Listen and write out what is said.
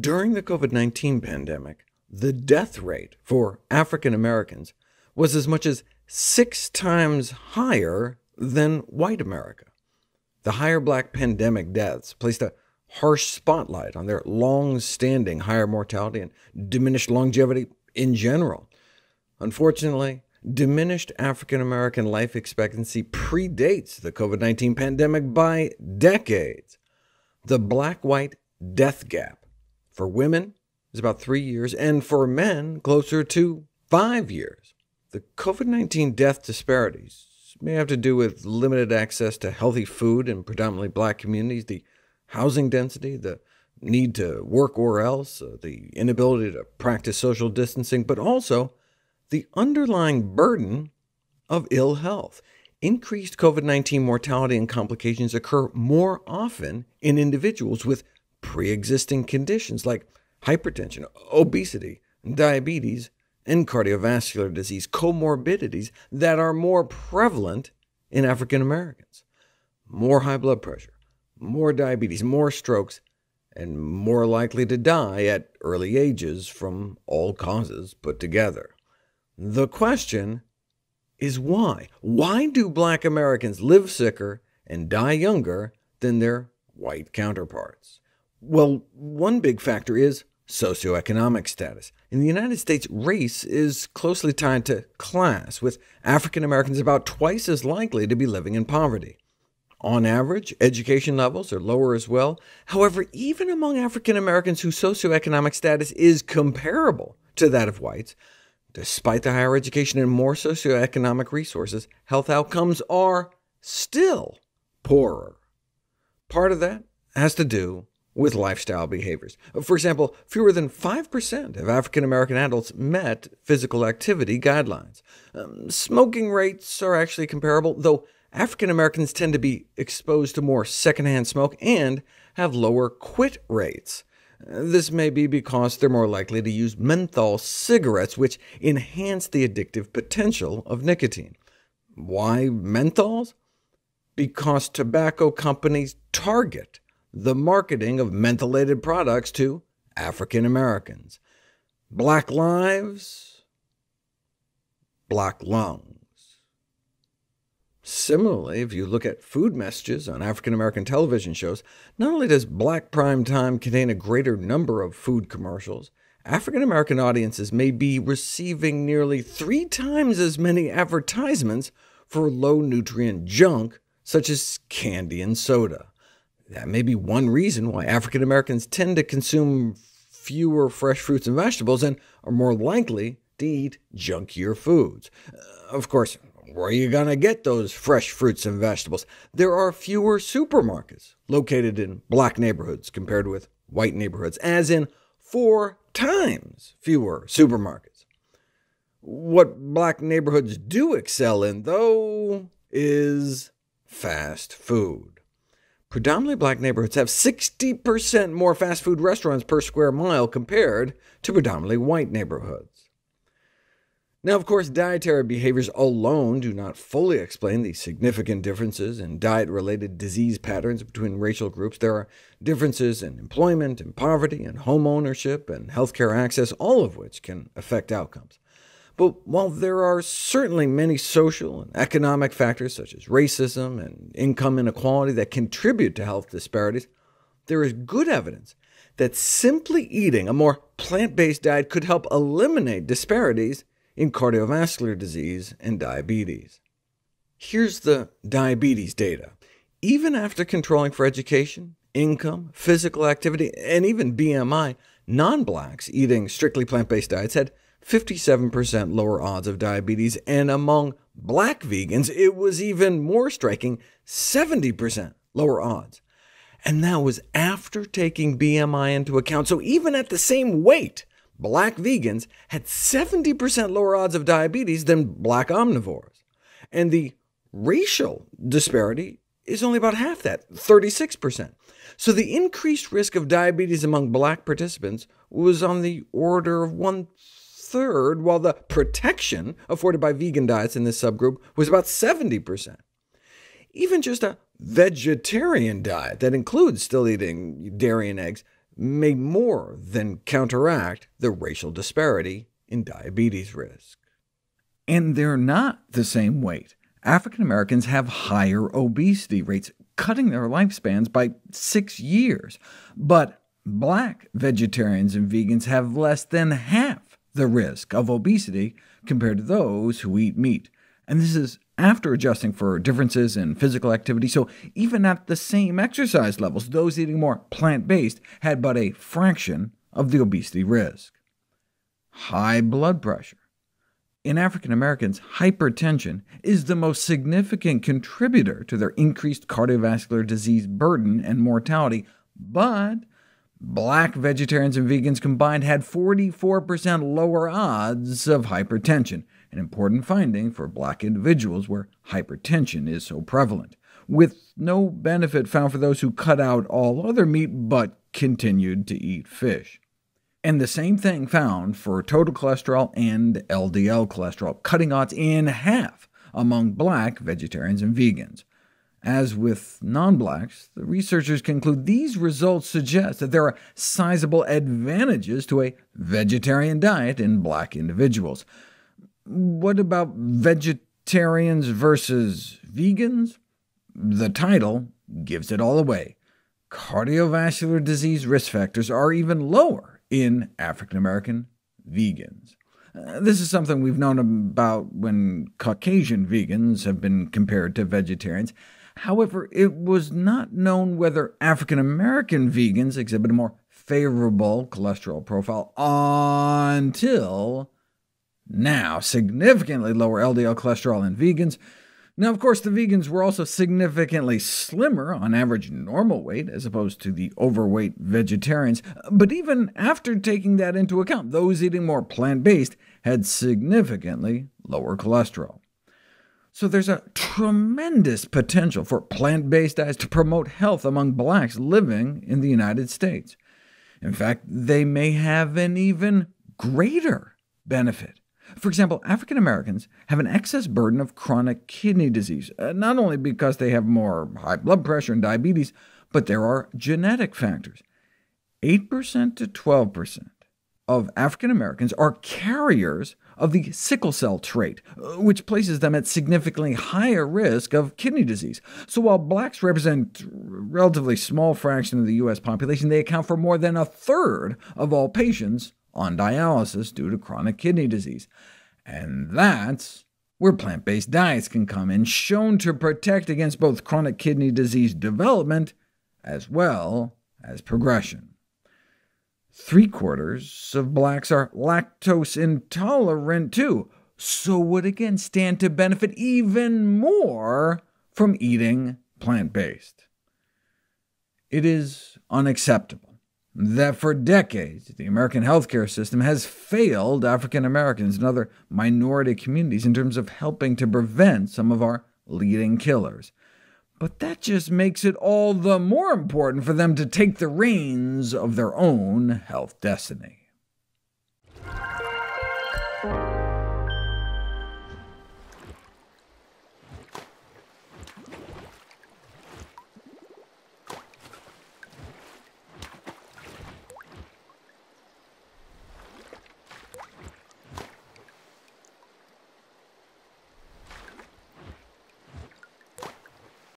During the COVID-19 pandemic, the death rate for African Americans was as much as 6 times higher than white America. The higher black pandemic deaths placed a harsh spotlight on their long-standing higher mortality and diminished longevity in general. Unfortunately, diminished African American life expectancy predates the COVID-19 pandemic by decades. The black-white death gap for women is about 3 years, and for men closer to 5 years. The COVID-19 death disparities may have to do with limited access to healthy food in predominantly black communities, the housing density, the need to work or else, the inability to practice social distancing, but also the underlying burden of ill health. Increased COVID-19 mortality and complications occur more often in individuals with pre-existing conditions like hypertension, obesity, diabetes, and cardiovascular disease, comorbidities that are more prevalent in African Americans. More high blood pressure, more diabetes, more strokes, and more likely to die at early ages from all causes put together. The question is why? Why do black Americans live sicker and die younger than their white counterparts? Well, one big factor is socioeconomic status. In the United States, race is closely tied to class, with African Americans about twice as likely to be living in poverty. On average, education levels are lower as well. However, even among African Americans whose socioeconomic status is comparable to that of whites, despite the higher education and more socioeconomic resources, health outcomes are still poorer. Part of that has to do with lifestyle behaviors. For example, fewer than 5% of African-American adults met physical activity guidelines. Smoking rates are actually comparable, though African-Americans tend to be exposed to more secondhand smoke and have lower quit rates. This may be because they're more likely to use menthol cigarettes, which enhance the addictive potential of nicotine. Why menthols? Because tobacco companies target the marketing of mentholated products to African Americans. Black lives, black lungs. Similarly, if you look at food messages on African American television shows, not only does black prime time contain a greater number of food commercials, African American audiences may be receiving nearly 3 times as many advertisements for low-nutrient junk, such as candy and soda. That may be one reason why African Americans tend to consume fewer fresh fruits and vegetables and are more likely to eat junkier foods. Of course, where are you going to get those fresh fruits and vegetables? There are fewer supermarkets located in black neighborhoods compared with white neighborhoods, as in 4 times fewer supermarkets. What black neighborhoods do excel in, though, is fast food. Predominantly black neighborhoods have 60% more fast food restaurants per square mile compared to predominantly white neighborhoods. Now, of course, dietary behaviors alone do not fully explain the significant differences in diet-related disease patterns between racial groups. There are differences in employment and poverty and home ownership and healthcare access, all of which can affect outcomes. But while there are certainly many social and economic factors such as racism and income inequality that contribute to health disparities, there is good evidence that simply eating a more plant-based diet could help eliminate disparities in cardiovascular disease and diabetes. Here's the diabetes data. Even after controlling for education, income, physical activity, and even BMI, non-blacks eating strictly plant-based diets had 57% lower odds of diabetes, and among black vegans it was even more striking, 70% lower odds. And that was after taking BMI into account, so even at the same weight, black vegans had 70% lower odds of diabetes than black omnivores. And the racial disparity is only about half that, 36%. So the increased risk of diabetes among black participants was on the order of 1/3, while the protection afforded by vegan diets in this subgroup was about 70%. Even just a vegetarian diet that includes still eating dairy and eggs may more than counteract the racial disparity in diabetes risk. And they're not the same weight. African Americans have higher obesity rates, cutting their lifespans by 6 years. But black vegetarians and vegans have less than half the risk of obesity compared to those who eat meat. And this is after adjusting for differences in physical activity, so even at the same exercise levels, those eating more plant-based had but a fraction of the obesity risk. High blood pressure. In African Americans, hypertension is the most significant contributor to their increased cardiovascular disease burden and mortality, but black vegetarians and vegans combined had 44% lower odds of hypertension, an important finding for black individuals where hypertension is so prevalent, with no benefit found for those who cut out all other meat but continued to eat fish. And the same thing found for total cholesterol and LDL cholesterol, cutting odds in half among black vegetarians and vegans. As with non-blacks, the researchers conclude these results suggest that there are sizable advantages to a vegetarian diet in black individuals. What about vegetarians versus vegans? The title gives it all away. Cardiovascular disease risk factors are even lower in African-American vegans. This is something we've known about when Caucasian vegans have been compared to vegetarians. However, it was not known whether African-American vegans exhibit a more favorable cholesterol profile until now. Significantly lower LDL cholesterol in vegans. Now, of course, the vegans were also significantly slimmer, on average normal weight, as opposed to the overweight vegetarians, but even after taking that into account, those eating more plant-based had significantly lower cholesterol. So there's a tremendous potential for plant-based diets to promote health among blacks living in the United States. In fact, they may have an even greater benefit. For example, African Americans have an excess burden of chronic kidney disease, not only because they have more high blood pressure and diabetes, but there are genetic factors. 8% to 12% of African Americans are carriers of the sickle cell trait, which places them at significantly higher risk of kidney disease. So while blacks represent a relatively small fraction of the U.S. population, they account for more than a third of all patients on dialysis due to chronic kidney disease. And that's where plant-based diets can come in, shown to protect against both chronic kidney disease development as well as progression. 3/4 of blacks are lactose intolerant too, so would again stand to benefit even more from eating plant-based. It is unacceptable that for decades the American healthcare system has failed African Americans and other minority communities in terms of helping to prevent some of our leading killers. But that just makes it all the more important for them to take the reins of their own health destiny.